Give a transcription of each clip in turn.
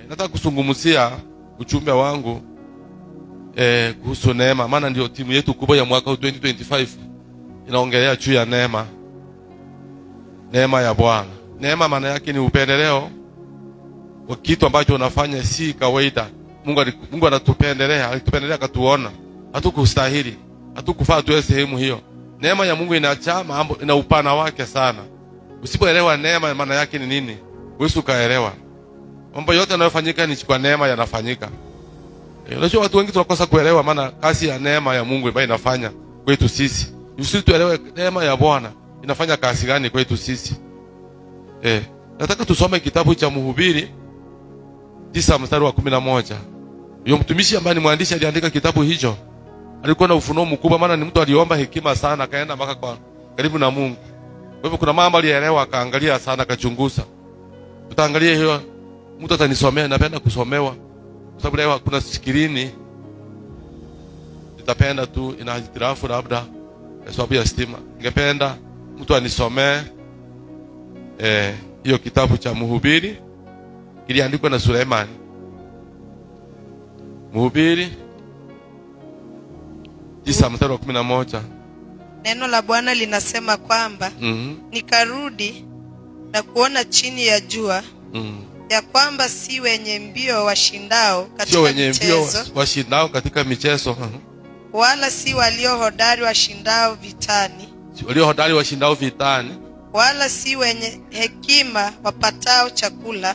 Nataka kuzungumzia ujumbe wangu kuhusu neema, maana ndio timu yetu kubwa ya mwaka 2025 inaongelea juu ya neema. Neema ya Bwana. Neema maana yake ni upendeleo wa kitu ambacho unafanya si kawaida. Mungu anatupendelea, alitupendelea akatuona. Hatukustahili, hatukufaa tuwe sehemu hiyo. Neema ya Mungu inaacha mambo, ina upana wake sana. Usipoelewa neema maana yake ni nini, wewe ukaelewa. Mambo yote yanayofanyika ni kwa neema yanafanyika. Unajua watu wengi tunakosa kuelewa maana kazi ya neema ya Mungu ambayo inafanya kwetu sisi. Usisi tuelewe neema ya Bwana inafanya kazi gani kwetu sisi. Nataka tusome kitabu cha Mhubiri 9:11. Huyo mtumishi ambaye ni mwandishi aliandika kitabu hicho alikuwa na ufunuo mkubwa, maana ni mtu aliomba hekima sana, akaenda mpaka kwa karibu na Mungu. Kwa hivyo kuna mambo alielewa, akaangalia sana, akachunguza. Tutaangalia hiyo. Mtu atanisomea, napenda kusomewa. Kwa sababu leo kuna skrini. Nitapenda tu ina hitilafu labda kwa sababu ya stima. Ningependa mtu anisomee hiyo kitabu cha Mhubiri kiliandikwa na Suleiman. Mhubiri 9:11. Neno la Bwana linasema kwamba nikarudi na kuona chini ya jua ya kwamba si wenye mbio washindao katika michezo, wala si walio hodari washindao vitani, wala si wenye hekima wapatao chakula,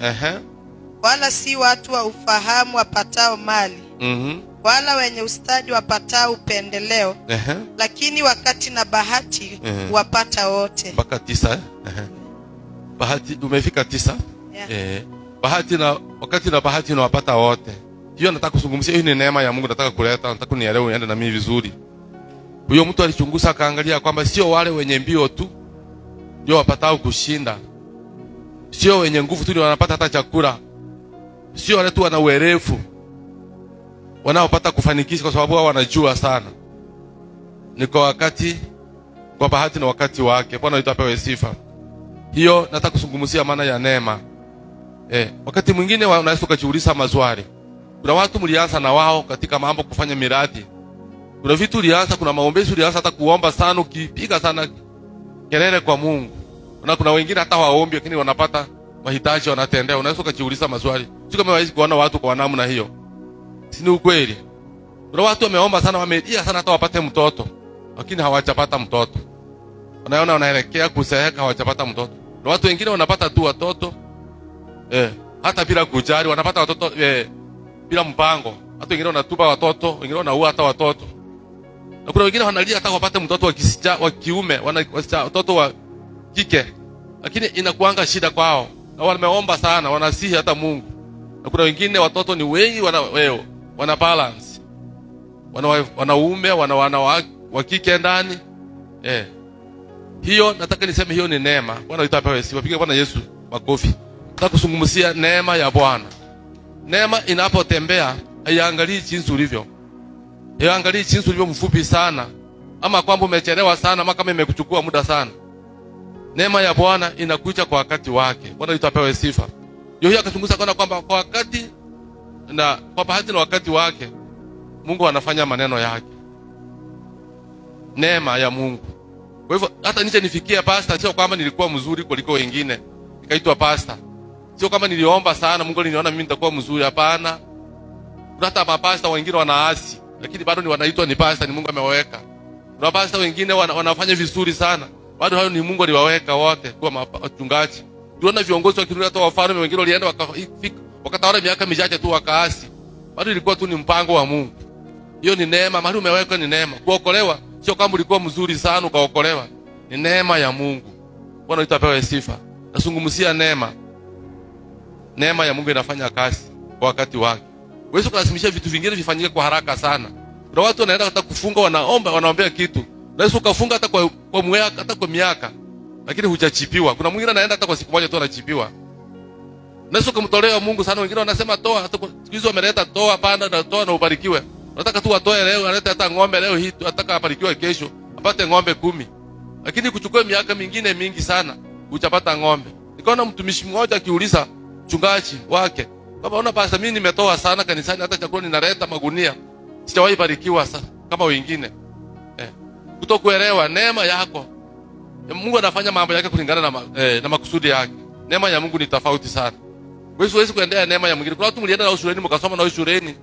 wala si watu wa ufahamu wapatao mali, wala wenye ustadi wapatao upendeleo, lakini wakati na bahati wapata wote. Mpaka 9. Bahati umefika 9. Bahati na wakati na bahati unawapata wote. Hiyo nataka kuzungumzia, hii ni neema ya Mungu nataka kuleta, nataka unielewe uende na mimi vizuri. Huyo mtu alichunguza akaangalia kwamba sio wale wenye mbio tu ndio wapatao kushinda. Sio wenye nguvu tu ndio wanapata hata chakula. Sio wale tu wana uwerevu wanaopata kufanikisha kwa sababu wao wanajua sana. Ni kwa wakati, kwa bahati na wakati wake. Bwana itapewe sifa. Hiyo nataka kuzungumzia maana ya neema. Wakati mwingine unaweza kujiuliza maswali. Kuna watu mlianza na wao katika mambo kufanya miradi. Kuna vitu ulianza, kuna maombezi ulianza hata kuomba sana, ukipiga sana kelele kwa Mungu. Kuna wengine hata waombi lakini wanapata mahitaji wanatendea. Unaweza kujiuliza maswali. Sio kama hawezi kuona watu kwa namna hiyo. Si ni ukweli? Kuna watu wameomba sana, wamelia sana hata wapate mtoto, lakini hawajapata mtoto. Wanaona wanaelekea kuzeeka hawajapata mtoto. Kuna watu wengine wanapata tu watoto hata bila kujali, wanapata watoto bila mpango. Hata wengine wanatupa watoto, wengine wanaua hata watoto. Na kuna wengine wanalia hata wapate mtoto wa kiume, watoto wa kike. Lakini inakuanga shida kwao. Na wameomba sana, wanasihi hata Mungu. Na kuna wengine watoto ni wengi, wana balance. Wanaume, wana wa kike ndani. Hiyo nataka niseme hiyo ni neema. Bwana itapewe sifa. Piga Bwana Yesu makofi. Nataka kuzungumzia neema ya Bwana. Neema inapotembea haiangalii jinsi ulivyo. Haiangalii jinsi ulivyo mfupi sana, ama kwamba umechelewa sana, ama kama imekuchukua muda sana. Neema ya Bwana inakuja kwa wakati wake. Bwana itapewe sifa. Yohana akachunguza kana kwamba kwa wakati na kwa bahati na wakati wake Mungu anafanya maneno yake. Neema ya Mungu. Kwa hivyo hata nije nifikie pastor, sio kwamba nilikuwa mzuri kuliko wengine nikaitwa pastor. Sio kama niliomba sana Mungu aliniona mimi nitakuwa mzuri, hapana. Kuna hata mapasta wengine wanaasi lakini bado ni wanaitwa ni pastor, ni Mungu amewaweka. Kuna pasta wengine wanafanya vizuri sana, bado hayo ni Mungu aliwaweka wote kuwa wachungaji. Tunaona viongozi wa kiroho hata wafalme wengine walienda wakatawala miaka michache tu wakaasi. Bado ilikuwa tu ni mpango wa Mungu. Hiyo ni neema, mahali umeweka ni neema. Kuokolewa sio kama ulikuwa mzuri sana ukaokolewa. Ni neema ya Mungu. Bwana itapewe sifa. Nazungumzia neema. Neema ya Mungu inafanya kazi kwa wakati wake. Wewe ukalazimisha vitu vingine vifanyike kwa haraka sana. Kuna watu wanaenda hata kufunga, wanaombea kitu. Unaweza ukafunga hata kwa mwaka, hata kwa miaka, lakini hujachipiwa. Kuna mwingine anaenda hata kwa siku moja tu anachipiwa. Unaweza kumtolea Mungu sana, wengine wanasema toa, hata siku hizo wameleta toa, panda na toa na ubarikiwe. Unataka tu atoe leo, analeta hata ng'ombe leo hii, ataka abarikiwe kesho, apate ng'ombe 10. Lakini kuchukua miaka mingine mingi sana hujapata ng'ombe. Nikaona mtumishi mmoja akiuliza mchungaji wake, Kama una pastor, mimi nimetoa sana kanisani, hata chakula ninaleta magunia, sijawahi barikiwa sana kama wengine. Kutokuelewa neema yako. Mungu anafanya mambo yake kulingana na makusudi yake. Neema ya Mungu ni tofauti sana. Wewe huwezi kuendea neema ya mwingine. Kuna watu mlienda nao shuleni mkasoma nao shuleni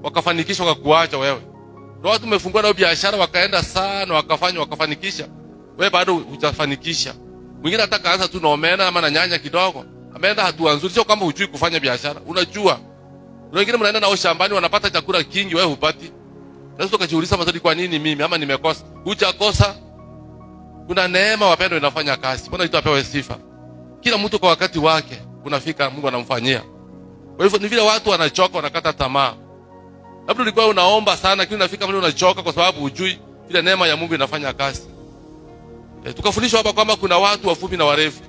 wakafanikisha wakakuacha wewe. Kuna watu umefungua nao biashara wakaenda sana wakafanikisha. Wewe bado hujafanikisha. Mwingine hata kaanza tu na omena ama na nyanya kidogo. Ameenda hatua nzuri, sio kama hujui kufanya biashara. Unajua. Kuna wengine mnaenda nao shambani wanapata chakula kingi, wewe hupati. Unaweza ukajiuliza maswali, kwa nini mimi ama nimekosa? Hujakosa. Kuna neema wapendwa inafanya kazi. Bwana wetu apewe sifa. Kila mtu kwa wakati wake unafika Mungu anamfanyia. Kwa hivyo ni vile watu wanachoka, wanakata tamaa. Labda ulikuwa unaomba sana lakini unafika mahali unachoka kwa sababu hujui vile neema ya Mungu inafanya kazi. Tukafundishwa hapa kwamba kuna watu wafupi na warefu.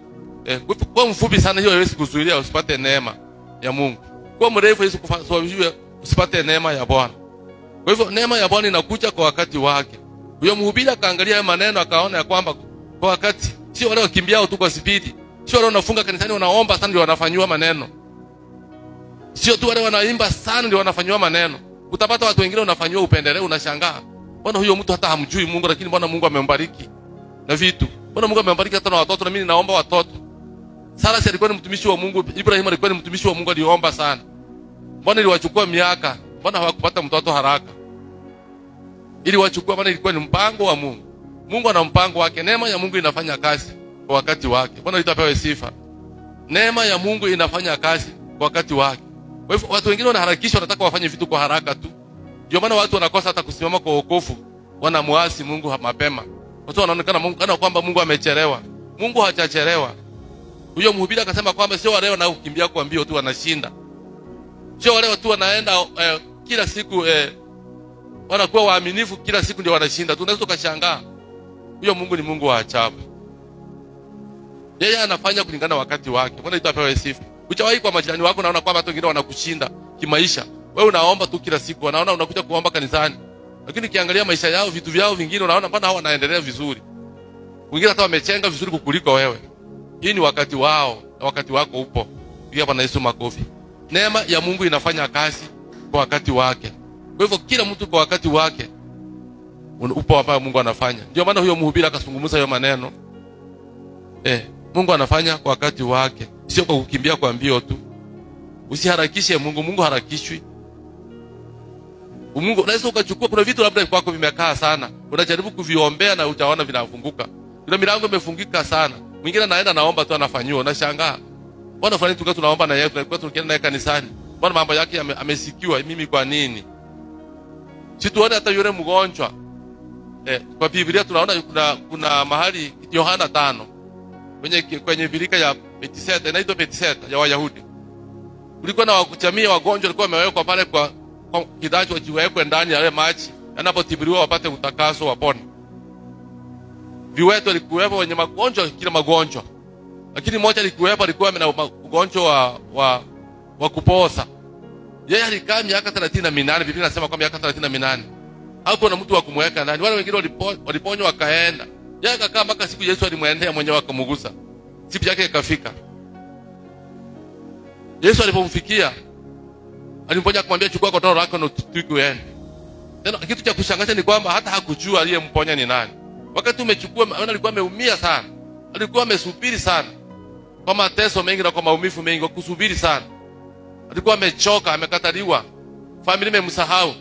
Kwa mfupi sana hiyo haiwezi kuzuilia usipate neema ya Mungu. Kwa mrefu haiwezi kuzuilia usipate neema ya Bwana. Kwa hivyo neema ya Bwana inakuja kwa wakati wake. Huyo mhubiri akaangalia haya maneno akaona ya kwamba kwa wakati, sio wale wakimbiao tu kwa spidi, sio wale wanafunga kanisani wanaomba sana ndio wanafanywa maneno, sio tu wale wanaimba sana ndio wanafanywa maneno. Utapata watu wengine wanafanywa upendeleo, unashangaa. Bwana huyo mtu hata hamjui Mungu, lakini Bwana Mungu amembariki na vitu. Bwana Mungu amembariki hata na watoto, na mimi naomba watoto. Sara alikuwa ni mtumishi wa Mungu, Ibrahim alikuwa ni mtumishi wa Mungu, aliomba sana. Bwana iliwachukua miaka, Bwana hawakupata mtoto haraka. Ili wachukua, maana ilikuwa ni mpango wa Mungu. Mungu ana mpango wake. Neema ya Mungu inafanya kazi kwa wakati wake. Bwana itapewe sifa. Neema ya Mungu inafanya kazi kwa wakati wake. Kwa hivyo watu wengine wanaharakisha, wanataka wafanye vitu kwa haraka tu. Ndio maana watu wanakosa hata kusimama kwa wokovu. Wanamuasi Mungu mapema. Watu wanaonekana Mungu kana kwamba Mungu amechelewa. Mungu hajachelewa. Huyo mhubiri akasema kwamba sio wale na kukimbia kwa mbio tu wanashinda. Sio wale watu wanaenda kila siku wanakuwa waaminifu kila siku ndio wanashinda. Tunaweza kushangaa. Huyo Mungu ni Mungu wa ajabu. Yeye anafanya kulingana wakati wake. Bwana itapewe sifa. Uchawahi kwa majirani wako naona kwamba watu wengine wanakushinda kimaisha. Wewe unaomba tu kila siku, wanaona unakuja kuomba kanisani. Lakini kiangalia maisha yao, vitu vyao vingine unaona mbona hao wanaendelea vizuri. Wengine hata wamechenga vizuri kukuliko wewe. Hii ni wakati wao, na wakati wako upo. Piga Bwana Yesu makofi. Neema ya Mungu inafanya kazi kwa wakati wake. Kwa hivyo kila mtu kwa wakati wake upo hapa Mungu anafanya. Ndio maana huyo mhubiri akazungumza hayo maneno. Mungu anafanya kwa wakati wake, sio kwa kukimbia kwa mbio tu. Usiharakishe Mungu, Mungu harakishwi. Mungu unaweza ukachukua, kuna vitu labda kwako vimekaa sana, unajaribu kuviombea na utaona vinafunguka. Kuna milango imefungika sana. Mwingine anaenda naomba tu anafanywa, unashangaa. Bwana fulani tukawa tunaomba na yeye, tulikuwa tukienda naye kanisani. Bwana mambo yake amesikiwa, mimi kwa nini? Situone hata yule mgonjwa. Kwa Biblia tunaona kuna mahali Yohana 5 kwenye birika ya Bethesda, inaitwa Bethesda ya Wayahudi. Kulikuwa na jamii wagonjwa walikuwa wamewekwa pale kwa kidacho wajiwekwe ndani ya yale maji, yanapotibiriwa wapate utakaso wapone. Viwetu walikuwepo wenye magonjwa kila magonjwa. Lakini mmoja alikuwa na ugonjwa wa kupoza. Yeye alikaa miaka 38, Biblia inasema kwa miaka 38. Hapo na mtu wa kumweka ndani. Wale wengine waliponywa wakaenda. Yeye akakaa mpaka siku Yesu alimwendea mwenyewe akamgusa. Siku yake ikafika. Yesu alipomfikia alimponya kumwambia chukua godoro lako na utwike uende. Tena kitu cha kushangaza ni kwamba hata hakujua aliyemponya ni nani. Wakati umechukua, alikuwa ameumia sana. Alikuwa amesubiri sana. Kwa mateso mengi na kwa maumivu mengi, kusubiri sana. Alikuwa amechoka, amekataliwa. Familia imemsahau.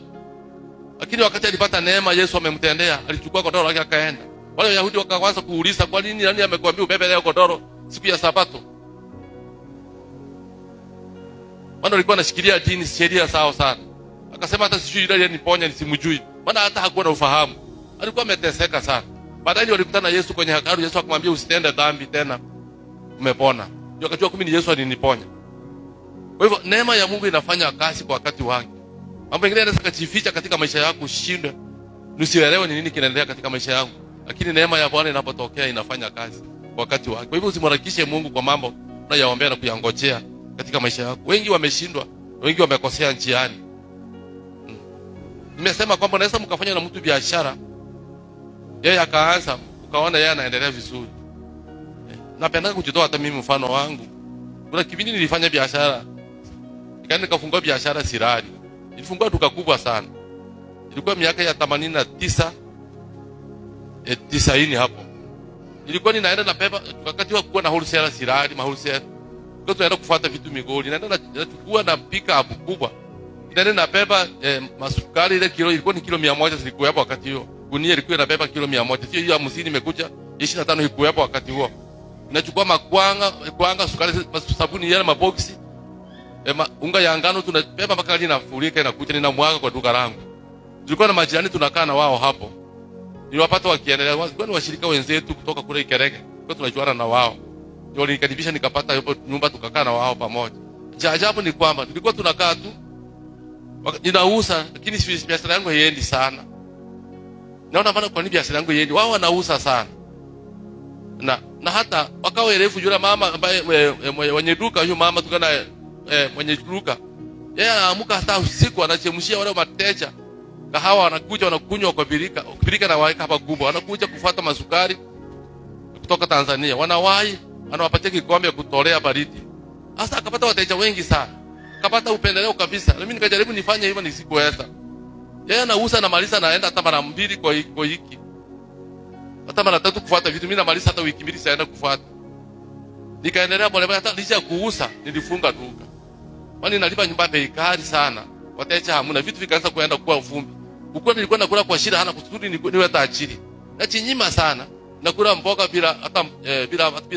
Lakini wakati alipata neema Yesu amemtendea, alichukua godoro lake akaenda. Wale Wayahudi wakaanza kuuliza, kwa nini nani amekwambia ubebe leo godoro siku ya Sabato? Bwana alikuwa anashikilia dini sheria sawa sana. Akasema hata sijui yule aliyeniponya nisimjui. Bwana hata hakuwa na ufahamu. Alikuwa ameteseka sana. Baadaye walikutana na Yesu kwenye hekalu. Yesu akamwambia usitende dhambi tena. Umepona. Ndio akajua kumbe ni Yesu aliniponya. Kwa hivyo neema ya Mungu inafanya kazi kwa wakati wake. Mambo mengine yanaweza kujificha katika maisha yako ushindwe. Usielewe ni nini kinaendelea katika maisha yangu. Lakini neema ya Bwana inapotokea inafanya kazi kwa wakati wake. Kwa hivyo usimharakishe Mungu kwa mambo unayoyaombea na kuyangojea katika maisha yako. Wengi wameshindwa, wengi wamekosea njiani. Nimesema kwamba unaweza mkafanya na mtu biashara. Yeye akaanza, ukaona yeye anaendelea vizuri. Napenda kujitoa hata mimi mfano wangu. Kuna kipindi nilifanya biashara. Nikaenda nikafungua biashara Sirari. Nilifungua duka kubwa sana. Ilikuwa miaka ya 89 90 hapo. Nilikuwa ninaenda na beba wakati wa kuwa na wholesale Sirari, wholesale. Kwa tunaenda kufuata vitu Migori, naenda nachukua na pick up kubwa. Ninaenda na beba masukari ile kilo ilikuwa ni kilo 100 zilikuwa hapo wakati huo. Gunia ilikuwa inabeba kilo 100. Sio hiyo 50 imekuja 25 ilikuwa hapo wakati huo. Ninachukua makwanga, sukari, sabuni yale maboksi. Unga ya ngano tunabeba mpaka linafurika inakuja ninamwaga kwa duka langu. Tulikuwa na majirani tunakaa na wao hapo. Niliwapata wakiendelea, walikuwa ni washirika wenzetu kutoka kule Ikereke. Kwa tunajuana na wao. Ndio nilikaribisha nikapata hapo nyumba tukakaa na wao pamoja. Ajabu ni kwamba tulikuwa tunakaa tu ninauza, lakini biashara yangu haiendi sana. Naona bana kwa nini biashara yangu haiendi? Wao wanauza sana. Na hata wakao erefu yule mama ambaye mwenye duka, huyo mama tukana mwenye duka. Yeye anaamka hata usiku anachemshia wale mateja. Kahawa wanakuja wanakunywa kwa birika na waika hapa kubwa. Wanakuja kufuata masukari kutoka Tanzania. Wanawahi, anawapatia kikombe kutolea baridi. Sasa akapata wateja wengi sana. Akapata upendeleo kabisa. Na mimi nikajaribu nifanye hivyo nisikuweza. Yeye anauza na maliza naenda hata mara 2 kwa wiki. Hata mara 3 kufuata vitu, mimi namaliza hata wiki 2 saenda kufuata. Nikaendelea pole pole hata licha kuuza nilifunga duka. Kwani nalipa nyumba bei kali sana. Wateja hamuna, vitu vikaanza kuenda kuwa uvumbi. Huko nilikuwa nakula kwa shida hana kusudi niwe tajiri. Na chinyima sana. Nakula mboga bila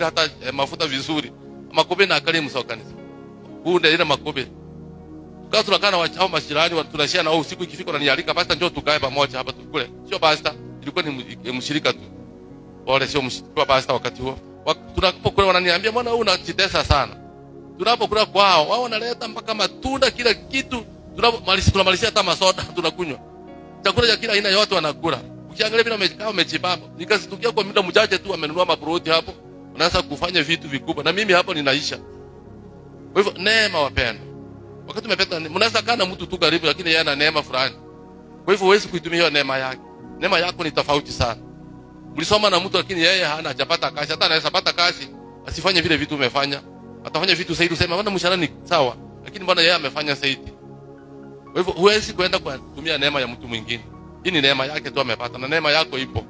hata mafuta vizuri. Makobe na akali msokani. Kunde ile makobe. Tukaa tunakaa na wachao mashirani tunashia na wao usiku ikifika wananialika basta njoo tukae pamoja hapa tukule. Sio basta, ilikuwa ni mshirika tu. Wale sio mshirika basta wakati huo. Tunapokula wananiambia mbona wewe unajitesa sana. Tunapokula kwao wao wanaleta mpaka matunda kila kitu. Tunamalizia hata masoda tunakunywa. Chakula cha kila aina yote wanakula. Ukiangalia vile wamekaa wamejibaba. Nikasitukia kwa muda mchache tu amenunua mabrodi hapo. Wanaanza kufanya vitu vikubwa na mimi hapo ninaisha. Kwa hivyo neema wapenda. Wakati umepata mnaweza kana mtu tu karibu lakini yeye ana neema fulani. Kwa hivyo huwezi kuitumia hiyo neema yake. Neema yako ni tofauti sana. Mlisoma na mtu lakini yeye hajapata kazi, hata anaweza pata kazi asifanye vile vitu umefanya. Atafanya vitu zaidi useme mbona mshahara ni sawa, lakini mbona yeye amefanya zaidi. Kwa hivyo huwezi kwenda kutumia neema ya mtu mwingine. Hii ni neema yake tu amepata na neema yako ipo.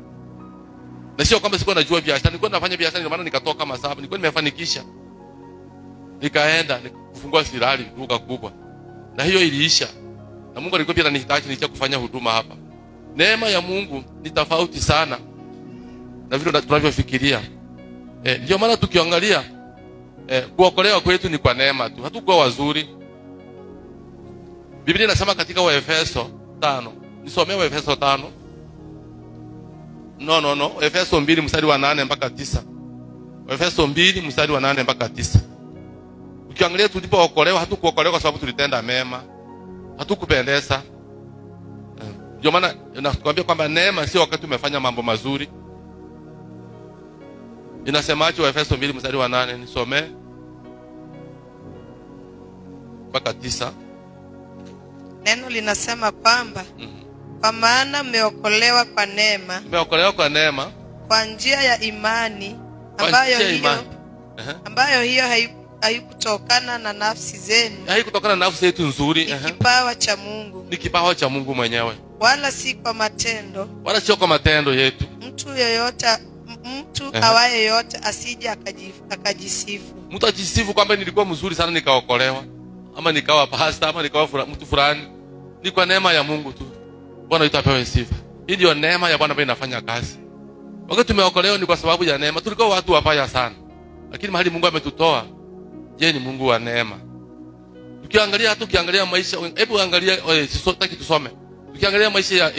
Na sio kwamba sikuwa najua biashara, nilikuwa nafanya biashara ndio maana nikatoka kama sababu, nilikuwa nimefanikisha. Nikaenda nikafungua Sirari duka kubwa. Na hiyo iliisha. Na Mungu alikuwa pia ananihitaji nicha kufanya huduma hapa. Neema ya Mungu ni tofauti sana na vile tunavyofikiria. Ndio maana tukiangalia kuokolewa kwetu ni kwa neema tu. Hatukuwa wazuri. Biblia inasema katika Waefeso 5. Nisomee Waefeso 5. No. Efeso 2 mstari wa 8 mpaka 9. Efeso 2 mstari wa 8 mpaka 9. Ukiangalia tulipookolewa hatukuokolewa kwa sababu tulitenda mema. Hatukupendeza. Ndio maana nakwambia kwamba neema sio wakati umefanya mambo mazuri. Inasemaje Waefeso 2 mstari wa 8 nisomee mpaka 9. Neno linasema kwamba kwa maana mmeokolewa kwa neema. Mmeokolewa kwa neema kwa njia ya imani ambayo hiyo haikutokana na nafsi zenu. Haikutokana na nafsi zetu nzuri. Ni kipawa cha Mungu. Ni kipawa cha Mungu mwenyewe. Wala si kwa matendo. Wala sio kwa matendo yetu. Mtu awaye yote asije akajisifu. Mtu ajisifu kwamba nilikuwa mzuri sana nikaokolewa, ama nikawa pastor, ama nikawa mtu fulani. Ni kwa neema ya Mungu tu. Bwana itapewe sifa. Hii ndio neema ya Bwana ambayo inafanya kazi. Wakati tumeokolewa ni kwa sababu ya neema. Tulikuwa watu wabaya sana. Lakini mahali Mungu ametutoa, je, ni Mungu wa neema. Tukiangalia maisha, hebu angalia sitaki tusome. Tukiangalia maisha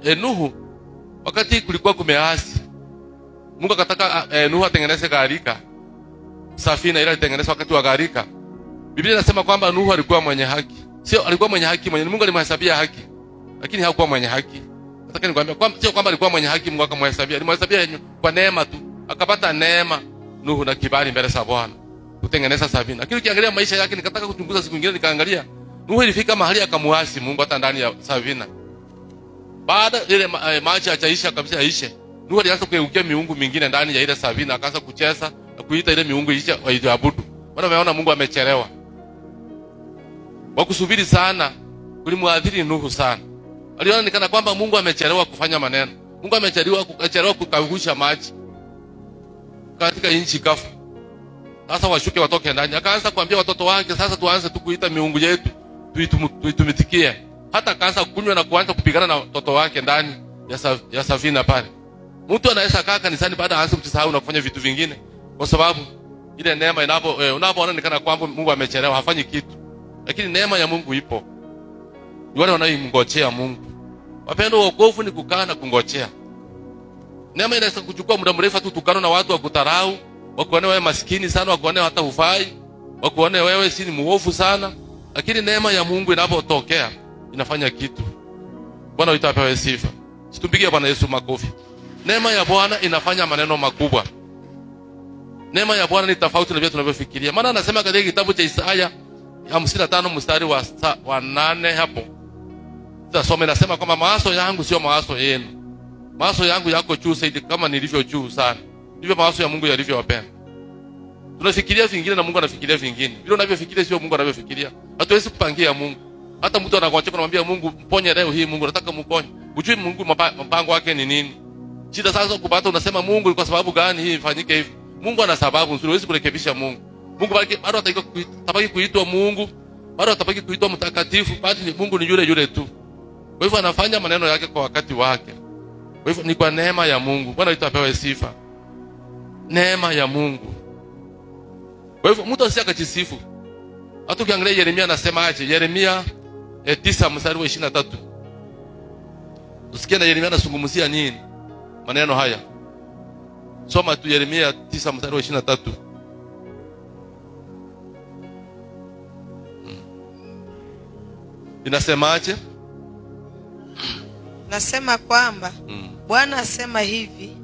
ya Nuhu, wakati kulikuwa kumeasi, Mungu akataka Nuhu atengeneze gharika. Safina ile ilitengenezwa wakati wa gharika. Biblia inasema kwamba Nuhu alikuwa mwenye haki. Sio alikuwa mwenye haki, Mungu alimhesabia haki. Lakini hakuwa mwenye haki. Nataka nikwambie kwamba sio kwamba alikuwa mwenye haki Mungu akamhesabia. Alimhesabia kwa neema tu. Akapata neema Nuhu na kibali mbele za Bwana kutengeneza Safina. Lakini ukiangalia maisha yake, nikataka kuchunguza siku nyingine nikaangalia Nuhu ilifika mahali akamuasi Mungu hata ndani ya Safina. Baada ile maji achaisha kabisa aishe, Nuhu alianza kugeukia miungu mingine ndani ya ile Safina, akaanza kucheza na kuita ile miungu isha waiabudu. Bwana ameona Mungu amechelewa. Kwa kusubiri sana kulimwadhiri Nuhu sana. Aliona nikana kwamba Mungu amechelewa kufanya maneno. Mungu amechelewa kukagusha maji katika nchi kafu. Sasa washuke watoke ndani. Akaanza kuambia watoto wake, sasa tuanze kuita miungu yetu, tuitumitikie. Hata akaanza kunywa na kuanza kupigana na watoto wake ndani ya safina pale. Mtu anaweza kaa kanisani baada aanze kujisahau na kufanya vitu vingine kwa sababu ile neema unapoona nikana kwamba Mungu amechelewa hafanyi kitu. Lakini neema ya Mungu ipo. Ni wale wanaoimngojea Mungu. Wapendo, wokovu ni kukaa na kungojea. Neema inaweza kuchukua muda mrefu tu tukano na watu wa kutarau, wakuone wewe maskini sana, wakuone hata hufai, wakuone wewe si ni muovu sana. Lakini neema ya Mungu inapotokea inafanya kitu. Bwana itapewa sifa. Situpigie Bwana Yesu makofi. Neema ya Bwana inafanya maneno makubwa. Neema ya Bwana ni tofauti na vile tunavyofikiria. Maana anasema katika kitabu cha Isaya 55 mstari wa 8 hapo. Tutasoma, inasema kwamba mawazo yangu sio mawazo yenu. Mawazo yangu yako juu zaidi kama nilivyo juu sana. Ndivyo mawazo ya Mungu yalivyowapenda. Tunafikiria vingine na Mungu anafikiria vingine. Vile unavyofikiria sio Mungu anavyofikiria. Hatuwezi kupangia Mungu. Hata mtu anakuacha kumwambia Mungu mponye leo hii, Mungu nataka mponye. Hujui Mungu mpango wake ni nini. Shida sasa kupata unasema Mungu kwa sababu gani hii ifanyike hivi? Mungu ana sababu nzuri, huwezi kurekebisha Mungu. Mungu bado atabaki kuitwa Mungu, bado atabaki kuitwa mtakatifu, bado Mungu ni yule yule tu. Kwa hivyo anafanya maneno yake kwa wakati wake. Kwa hivyo ni kwa neema ya Mungu. Bwana itapewa sifa. Neema ya Mungu. Kwa hivyo mtu asiyakajisifu. Hata ukiangalia Yeremia anasema aje? Yeremia 9 mstari wa 23. Usikie na Yeremia anazungumzia nini? Maneno haya. Soma tu Yeremia 9 mstari wa 23. Inasema aje? Nasema kwamba Bwana asema hivi,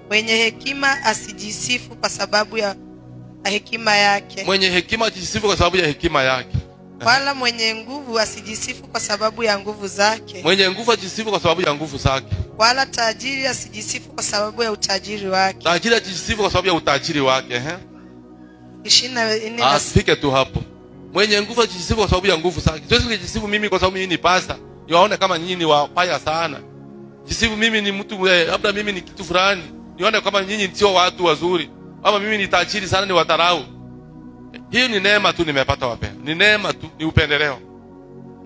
mwenye hekima asijisifu kwa sababu ya hekima yake. Mwenye hekima asijisifu kwa sababu ya hekima yake. Wala mwenye nguvu asijisifu kwa sababu ya nguvu zake. Mwenye nguvu asijisifu kwa sababu ya nguvu zake. Wala tajiri asijisifu kwa sababu ya utajiri wake. Tajiri asijisifu kwa sababu ya utajiri wake, 24. Asifike tu hapo. Mwenye nguvu asijisifu kwa sababu ya nguvu zake. Siwezi kujisifu mimi kwa sababu mimi ni pasta. Niwaone kama nyinyi ni wapaya sana. Jisifu mimi ni mtu labda mimi ni kitu fulani. Nione kama nyinyi sio watu wazuri. Ama mimi ni tajiri sana, ni watarau. Hiyo ni neema tu nimepata wapenda. Ni neema tu, ni upendeleo.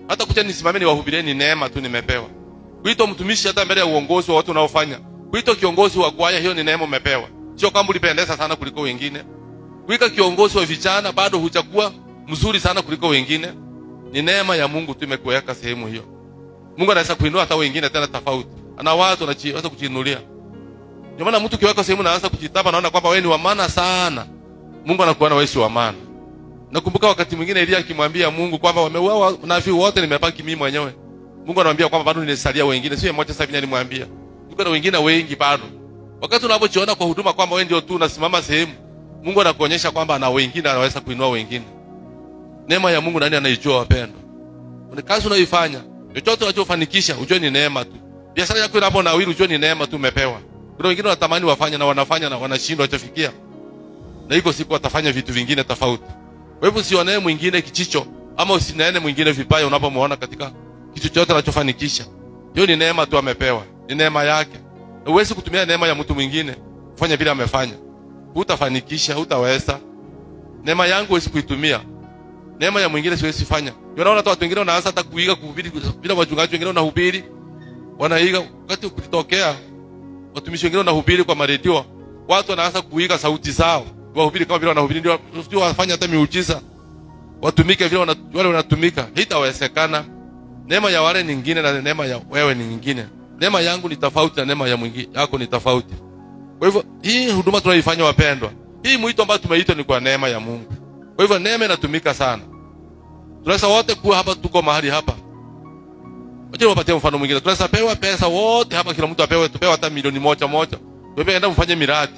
Hata kucha nisimame niwahubirie ni neema tu nimepewa. Kuitwa mtumishi hata mbele ya uongozi wa watu unaofanya. Kuitwa kiongozi wa kwaya, hiyo ni neema umepewa. Sio kama ulipendeza sana kuliko wengine. Kuitwa kiongozi wa vijana bado hujakuwa mzuri sana kuliko wengine. Ni neema ya Mungu tu imekuweka sehemu hiyo. Mungu anaweza kuinua hata wengine tena tofauti. Ana watu wanaweza kujiinulia. Ndio maana mtu kiweka sehemu na anaanza kujitapa, naona kwamba wewe ni wa maana sana. Mungu anakuona wewe si wa maana. Nakumbuka wakati mwingine Elia akimwambia Mungu kwamba wameuawa nabii wote, nimebaki mimi mwenyewe. Mungu anamwambia kwamba bado nisalia wengine, sio mmoja sasa hivi alimwambia. Yuko na wengine wengi bado. Wakati unapojiona kwa huduma kwamba wewe ndio tu unasimama sehemu, Mungu anakuonyesha kwamba ana wengine, anaweza kuinua wengine. Neema ya Mungu nani anaijua wapendwa? Ni kazi unayoifanya, chochote unachofanikisha, ujue ni neema tu. Biashara yako inaponawiri, ujue ni neema tu umepewa. Kuna wengine wanatamani wafanye na wanafanya na wanashindwa kufikia. Na hivyo siku watafanya vitu vingine tofauti. Kwa hivyo usionee mwingine kichicho ama usinene mwingine vibaya unapomwona katika kitu chochote anachofanikisha. Hiyo ni neema tu amepewa. Ni neema yake. Huwezi kutumia neema ya mtu mwingine kufanya vile amefanya. Hutafanikisha, hutaweza. Neema yangu huwezi kuitumia. Neema ya mwingine siwezi fanya. Unaona watu wengine wanaanza hata kuiga kuhubiri bila wachungaji wengine wanahubiri. Wanaiga wakati kulitokea watumishi wengine wanahubiri kwa maredio. Watu wanaanza kuiga sauti zao. Wahubiri kama vile wanahubiri ndio wafanya hata miujiza. Watumike vile wale wanatumika. Haitawezekana. Neema ya wale nyingine na neema ya wewe ni nyingine. Neema yangu ni tofauti na neema ya mwingine yako ni tofauti. Kwa hivyo hii huduma tunaifanya wapendwa. Hii mwito ambao tumeitwa ni kwa neema ya Mungu. Kwa hivyo neema inatumika sana. Tunaweza wote kuwa hapa, tuko mahali hapa. Wacha niwapatie mfano mwingine. Tunaweza pewa pesa wote hapa, kila mtu tupewe hata milioni moja. Wewe enda mfanye miradi.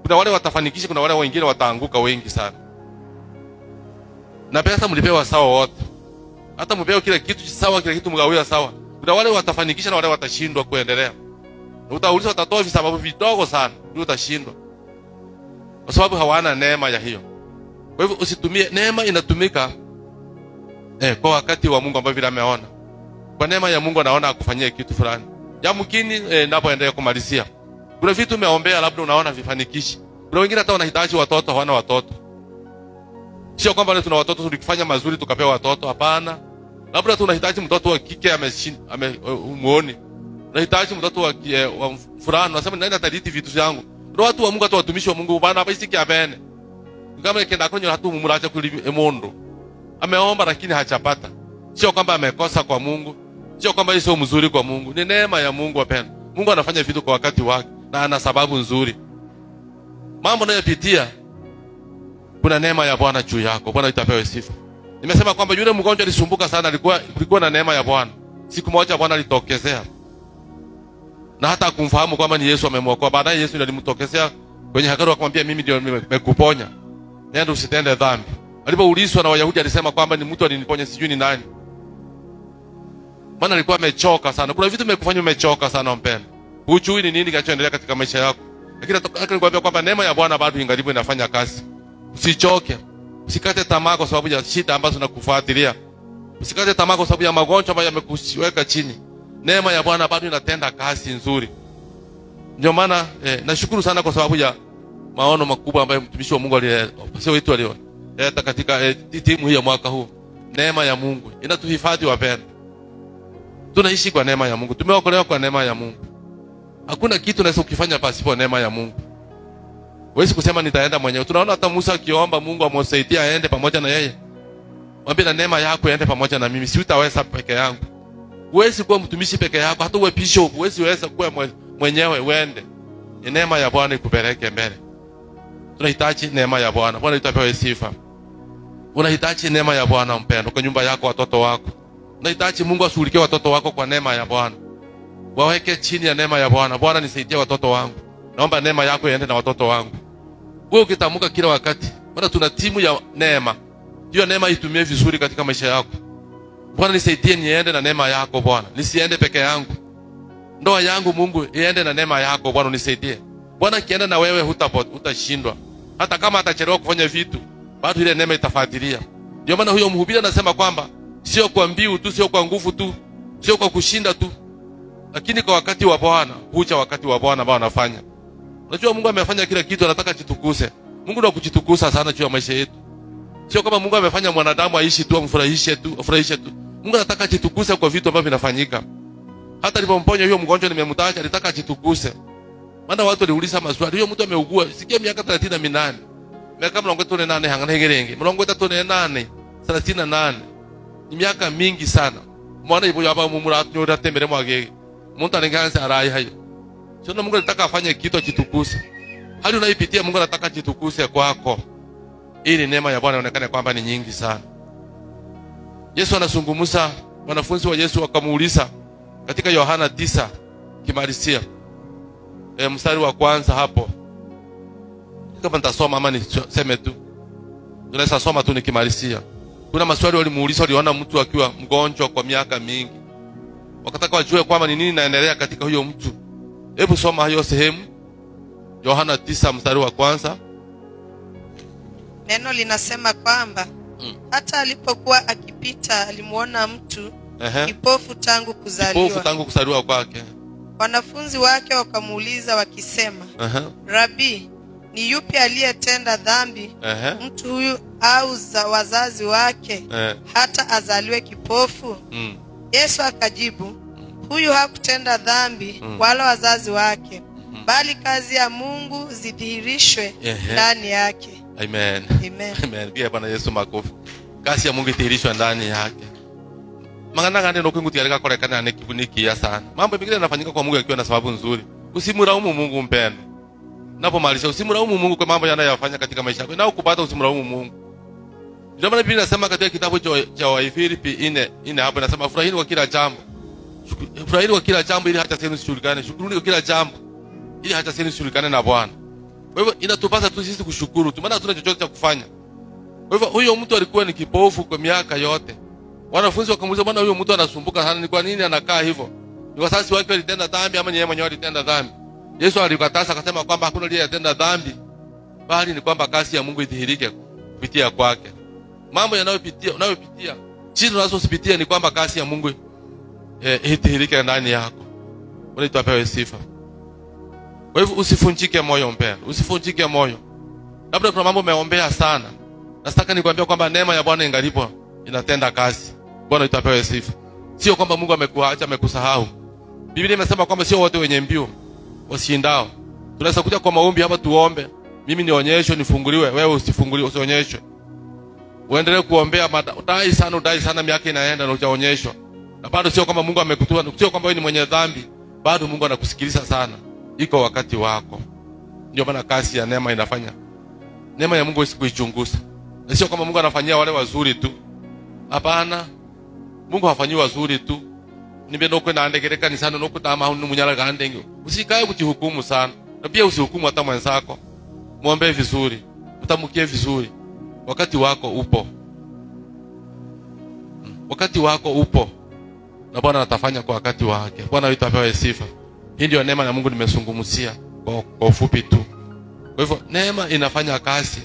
Kuna wale watafanikisha, kuna wale wengine wataanguka wengi sana. Na pesa mlipewa sawa wote. Hata mpewe kila kitu sawa, kila kitu mgawia sawa. Kuna wale watafanikisha na wale watashindwa kuendelea. Na utauliza watatoa visababu vidogo sana, ndio utashindwa. Kwa sababu hawana neema ya hiyo. Kwa hivyo usitumie neema, inatumika Kwa wakati wa Mungu ambao vile ameona. Kwa neema ya Mungu anaona akufanyie kitu fulani. Yamkini ninapoendelea kumalizia. Kuna vitu umeombea labda unaona vifanikishi. Kuna wengine hata wanahitaji watoto hawana watoto. Sio kwamba leo tuna watoto tulikufanya mazuri tukapewa watoto, hapana. Labda tunahitaji mtoto wa kike umuone. Unahitaji mtoto wa fulani, unasema nani ataliti vitu vyangu. Ndio watu wa Mungu, hata watumishi wa Mungu bana hapa isiki abene. Kama kenda kwenye hatu mumuracha kuli emondo. Ameomba lakini hajapata. Sio kwamba amekosa kwa Mungu. Sio kwamba yeye sio mzuri kwa Mungu. Ni neema ya Mungu wapenda. Mungu anafanya vitu kwa wakati wake na ana sababu nzuri. Mambo unayopitia kuna neema ya Bwana juu yako. Bwana itapewe sifa. Nimesema kwamba yule mgonjwa alisumbuka sana, kulikuwa na neema ya Bwana. Siku moja Bwana alitokezea. Na hata kumfahamu kwamba ni Yesu amemwokoa. Baadaye Yesu ndiye alimtokezea kwenye hekalu akamwambia mimi ndio nimekuponya. Nenda usitende dhambi. Alipoulizwa na Wayahudi alisema kwamba ni mtu aliniponya sijui ni nani. Maana alikuwa amechoka sana. Kuna vitu vimekufanya umechoka sana mpendwa. Hujui ni nini kinachoendelea katika maisha yako. Lakini nakwambia kwamba neema ya Bwana bado ingalipo inafanya kazi. Usichoke. Usikate tamaa kwa sababu ya shida ambazo zinakufuatilia. Usikate tamaa kwa sababu ya magonjwa ambayo yamekuweka chini. Neema ya Bwana bado inatenda kazi nzuri. Ndio maana nashukuru sana kwa sababu ya maono makubwa ambayo mtumishi wa Mungu alileta katika timu hii ya mwaka huu. Neema ya Mungu inatuhifadhi wapendwa. Tunaishi kwa neema ya Mungu. Tumeokolewa kwa neema ya Mungu. Hakuna kitu unaweza kufanya pasipo neema ya Mungu. Huwezi kusema nitaenda mwenyewe. Tunaona hata Musa akiomba Mungu amsaidie aende pamoja na yeye. Mwambie na neema yako iende pamoja na mimi. Si utaweza peke yangu. Huwezi kuwa mtumishi peke yako. Hata uwe bishop, huwezi kuwa mwenyewe uende. Ni neema ya Bwana ikupeleke mbele. Tunahitaji neema ya Bwana. Bwana itapewa sifa. Unahitaji neema ya Bwana mpendwa kwa nyumba yako, watoto wako. Unahitaji Mungu ashughulikie watoto wako kwa neema ya Bwana. Waweke chini ya neema ya Bwana. Bwana nisaidie watoto wangu. Naomba neema yako iende na watoto wangu. Wewe ukitamuka kila wakati, Bwana tuna timu ya neema. Hiyo neema itumie vizuri katika maisha yako. Bwana nisaidie niende na neema yako Bwana. Nisiende peke yangu. Ndoa yangu Mungu iende na neema yako Bwana unisaidie. Bwana kienda na wewe hutashindwa. Hata kama atachelewa kufanya vitu, bado ile neema itafuatilia. Ndio maana huyo mhubiri anasema kwamba sio kwa mbiu tu, sio kwa nguvu tu, sio kwa kushinda tu, lakini kwa wakati wa Bwana. Huja wakati wa Bwana ambao anafanya. Unajua Mungu amefanya kila kitu, anataka kitukuse. Mungu ndio kujitukusa sana juu ya maisha yetu. Sio kama Mungu amefanya mwanadamu aishi tu amfurahishe tu. Mungu anataka jitukuse kwa vitu ambavyo vinafanyika. Hata alipomponya huyo mgonjwa nimemtaja, alitaka ajitukuse. Maana watu waliuliza maswali, huyo mtu ameugua sikia miaka 38. Miaka 38 hangana hegerenge. 38 38. Ni miaka mingi sana. Mwana ibo yaba mumuratu nyoda tembere mwage. Mtu anaanza arai hayo. Sio Mungu anataka afanye kitu ajitukuse. Hali unaipitia Mungu anataka ajitukuse kwako. Ili neema ya Bwana ionekane kwamba ni nyingi sana. Yesu anazungumza, wanafunzi wa Yesu wakamuuliza katika Yohana 9 kimarisia. Mstari wa kwanza hapo. Kama nitasoma ama niseme tu. Tunaweza soma tu nikimarisia. Kuna maswali walimuuliza, waliona mtu akiwa mgonjwa kwa miaka mingi. Wakataka wajue kwamba ni nini inaendelea katika huyo mtu. Hebu soma hiyo sehemu. Yohana 9 mstari wa kwanza. Neno linasema kwamba hata alipokuwa akipita alimuona mtu kipofu tangu kuzaliwa. Kipofu tangu kuzaliwa kwake. Wanafunzi wake wakamuuliza wakisema, Rabi, ni yupi aliyetenda dhambi, mtu huyu au wazazi wake, hata azaliwe kipofu? Yesu akajibu, huyu hakutenda dhambi wala wazazi wake, bali kazi ya Mungu zidhihirishwe ndani yake. Amen. Amen. Amen. Pia Bwana Yesu makofi. Kazi ya Mungu idhihirishwe ndani yake. Magana ngande no kwingu tiarika korekana ne kibuniki ya sana. Mambo mengine yanafanyika kwa Mungu yakiwa na sababu nzuri. Usimlaumu Mungu mpendwa. Napomaliza usimlaumu Mungu kwa mambo yanayofanya katika maisha yako. Na ukupata usimlaumu Mungu. Ndio maana Biblia inasema katika kitabu cha Wafilipi 4 hapo inasema furahini kwa kila jambo. Furahini kwa kila jambo ili hata sisi tushirikane. Shukuruni kwa kila jambo ili hata sisi tushirikane na Bwana. Kwa hivyo inatupasa tu sisi kushukuru tu, maana hatuna chochote cha kufanya. Kwa hivyo huyo mtu alikuwa ni kipofu kwa miaka yote. Wanafunzi wakamuuliza, bwana huyo mtu anasumbuka sana, ni kwa nini anakaa hivyo? Ni wazazi wake walitenda dhambi ama ni yeye mwenyewe alitenda dhambi? Yesu alikataza akasema kwamba hakuna aliyetenda dhambi, bali ni kwamba kazi ya Mungu idhihirike kupitia kwake. Mambo unayopitia Shida unazozipitia ni kwamba kazi ya Mungu ihithirike ndani yako. Unaitwa apewe sifa. Kwa hivyo usifunjike moyo mpendwa, usifunjike moyo. Labda kuna mambo umeombea sana. Nataka nikwambia kwamba neema ya Bwana ingalipo inatenda kazi. Bwana itapewe sifa. Sio kwamba Mungu amekuacha, amekusahau. Biblia imesema kwamba sio wote wenye mbio washindao. Tunaweza kuja kwa maombi hapa tuombe, mimi nionyeshwe nifunguliwe, wewe usifunguliwe, usionyeshwe. Uendelee kuombea, udai sana miaka inaenda na hujaonyeshwa. Na bado sio kwamba Mungu amekutua, sio kwamba wewe ni mwenye dhambi, bado Mungu anakusikiliza sana. Iko wakati wako. Ndio maana kazi ya neema inafanya. Neema ya Mungu isikuichunguza. Na sio kama Mungu anafanyia wale wazuri tu. Hapana. Mungu hafanyi wazuri tu. Nibenoko na andegereka ni sana noko tama hunu munyala gandenge. Usikae kujihukumu sana. Na pia usihukumu hata mwenzako. Muombe vizuri, mtamukie vizuri. Wakati wako upo. Wakati wako upo. Na Bwana atafanya kwa wakati wake. Bwana wetu apewe sifa. Hii ndio neema ya Mungu nimezungumzia kwa ufupi tu. Kwa hivyo neema inafanya kazi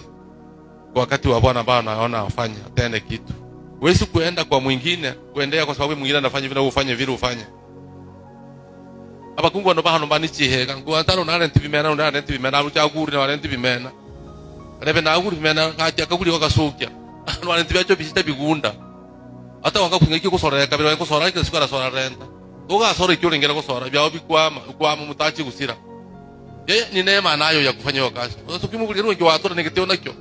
kwa wakati wa Bwana ambao anaona afanye atende kitu. Huwezi kuenda kwa mwingine, kuendea kwa sababu mwingine anafanya vile ufanye vile ufanye. Aba kungu ndo bahano mbani chihega, ngo antaro na rent bimena na rent bimena ruchaguri na rent bimena. Rebe na aguri bimena kacha kaguri wakasukia. Na rent byacho bishita bigunda. Hata wakakunga kusora kabira kusora sikara sora renta. Toga sora ikyo ngera kusora byao bikwama mutachi gusira. Yeye ni neema nayo ya kufanya hiyo kazi. Tukimugulira ngo watora negiteo nakyo.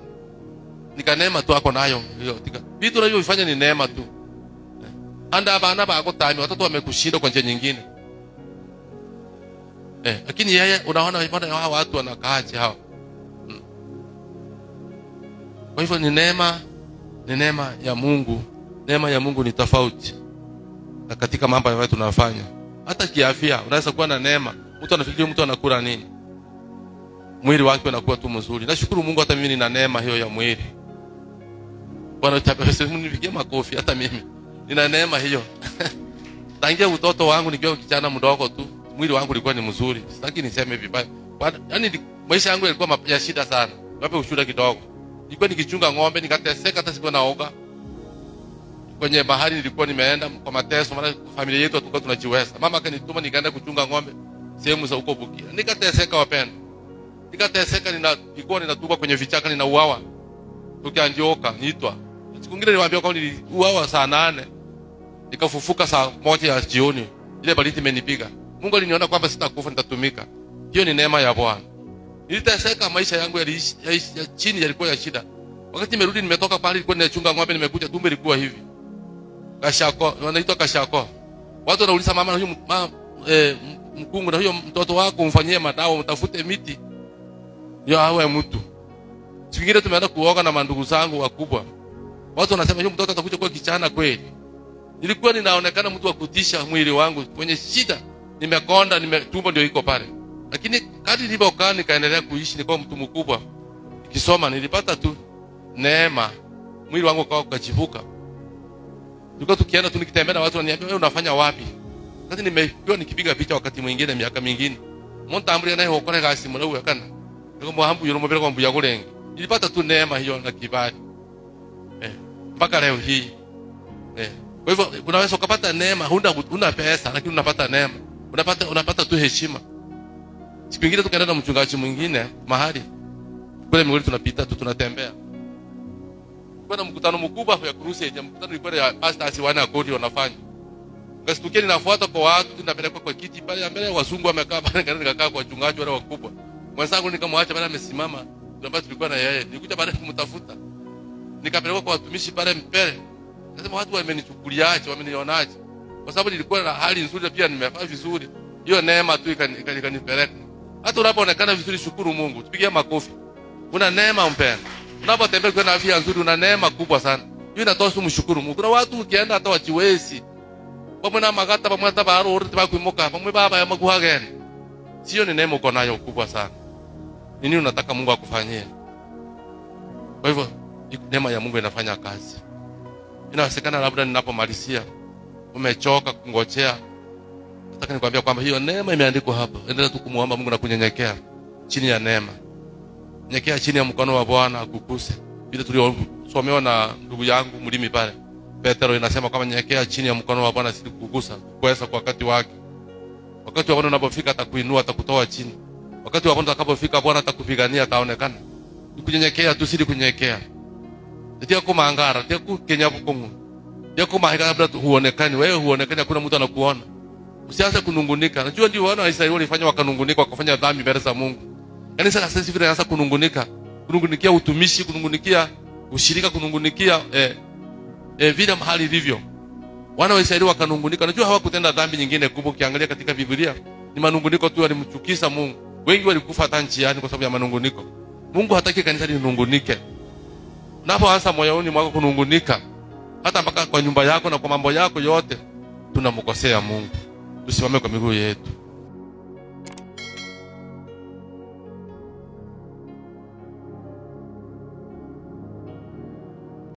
Nika neema tu ako nayo hiyo tika. Vitu unavyofanya ni neema tu. Anda abana bako tani watoto wamekushinda kwa njia nyingine. Lakini yeye unaona mbona hao watu wanakaaje hao. Kwa hivyo ni neema ya Mungu. Neema ya Mungu ni tofauti. Na katika mambo ambayo tunafanya. Hata kiafya unaweza kuwa na neema. Mtu anafikiri mtu anakula nini? Mwili wake unakuwa tu mzuri. Nashukuru Mungu hata mimi nina neema hiyo ya mwili. Bwana tabasa mnipigie makofi hata mimi. Nina neema hiyo. Tangia utoto wangu nikiwa kijana mdogo tu, mwili wangu ulikuwa ni mzuri. Sitaki niseme vibaya. Yaani maisha yangu yalikuwa ya shida sana. Wape ushuhuda kidogo. Nilikuwa nikichunga ng'ombe nikateseka hata sikuwa naoga. Kwenye bahari nilikuwa nimeenda kwa mateso, maana familia yetu tulikuwa tunajiweza. Mama akanituma nikaenda kuchunga ng'ombe sehemu za huko Bukia. Nikateseka wapendwa. Nikateseka nilikuwa ninatuka kwenye vichaka ninauawa. Tukiandioka niitwa. Siku nyingine niwaambia kwamba niliuawa saa 8. Nikafufuka saa 1 ya jioni. Ile baridi imenipiga. Mungu aliniona kwamba sitakufa nitatumika. Hiyo ni neema ya Bwana. Niliteseka maisha yangu ya chini yalikuwa ya shida. Wakati nimerudi nimetoka pale nilikuwa ninachunga ng'ombe nimekuja tumbe ilikuwa hivi. Kashako, wanaitwa kashako. Watu wanauliza mama huyo mkungu na huyo mtoto wako umfanyie madawa mtafute miti. Yo awe mtu. Siku nyingine tumeenda kuoga na mandugu zangu wakubwa. Watu wanasema huyo mtoto atakuja kuwa kichana kweli. Nilikuwa ninaonekana mtu wa kutisha mwili wangu kwenye shida. Nimekonda, tumbo ndio iko pale. Lakini kadri nilipokaa nikaendelea kuishi nilikuwa mtu mkubwa. Nikisoma nilipata tu neema. Mwili wangu ukachibuka. Tulikuwa tukienda tu nikitembea na watu wananiambia wewe unafanya wapi? Sasa nimekuwa nikipiga picha wakati mwingine miaka mingine. Monta amri naye hokore gasi mwana huyo kana. Ndio mhambu yoro mobera kwa mbuya golenge. Nilipata tu neema hiyo na kibali. Mpaka leo hii. Kwa hivyo unaweza ukapata neema, huna pesa lakini unapata neema. Unapata tu heshima. Siku nyingine tukaenda na mchungaji mwingine mahali. Kule mwili tunapita tu tunatembea. Kuna mkutano mkubwa ya crusade, mkutano ulikuwa ya pastors wana kodi wanafanya. Kasitukia ninafuata kwa watu tunapelekwa kwa kiti pale mbele wazungu wamekaa pale nikakaa kwa wachungaji wale wakubwa. Mwenzangu nikamwacha pale amesimama, ndio tulikuwa na yeye. Nilikuja baada kumtafuta. Nikapelekwa kwa watumishi pale mbele. Nasema watu wamenichukuliaje, wamenionaje? Kwa sababu nilikuwa na hali nzuri pia nimefanya vizuri. Hiyo neema tu ikanipeleka. Hata unapoonekana vizuri shukuru Mungu. Tupigie makofi. Una neema mpendwa. Unapotembea kwa afya nzuri una neema kubwa sana. Hiyo inatosha kumshukuru Mungu. Kuna watu ukienda hata wachiwezi. Pamwe magata pamwe hata baro urti bakuimoka pamwe baba ya maguhageni. Sio ni neema uko nayo kubwa sana. Nini unataka Mungu akufanyie? Kwa hivyo neema ya Mungu inafanya kazi. Inawezekana labda ninapomalizia umechoka kungojea. Nataka nikwambia kwamba hiyo neema imeandikwa hapa. Endelea tu kumuomba Mungu na kunyenyekea chini ya neema. Nyenyekea chini ya mkono wa Bwana akukuse. Vile tuliosomewa na ndugu yangu mlimi pale. Petro inasema kama nyenyekea chini ya mkono wa Bwana sisi kukugusa kuweza kwa wakati wake. Wakati wa Bwana unapofika atakuinua, atakutoa chini. Wakati wa Bwana utakapofika Bwana atakupigania, ataonekana. Kunyenyekea tu, siri kunyenyekea. Ndio kama angara, ndio kukenya bukongo. Ndio kama haikabla huonekani, wewe huonekani, hakuna mtu anakuona. Usianze kunungunika. Najua ndio wana wa Israeli walifanya wakanungunika, wakafanya dhambi mbele za Mungu. Yaani sasa vile anaanza kunungunika, kunungunikia utumishi, kunungunikia ushirika, kunungunikia vile mahali ilivyo. Wana wa Israeli wakanungunika. Najua hawakutenda dhambi nyingine kubwa. Ukiangalia katika Biblia ni manunguniko tu walimchukisa Mungu. Wengi walikufa hata njiani kwa sababu ya manunguniko. Mungu hataki kanisa linungunike. Unapoanza moyoni mwako kunungunika, hata mpaka kwa nyumba yako na kwa mambo yako yote, tunamkosea Mungu. Tusimame kwa miguu yetu.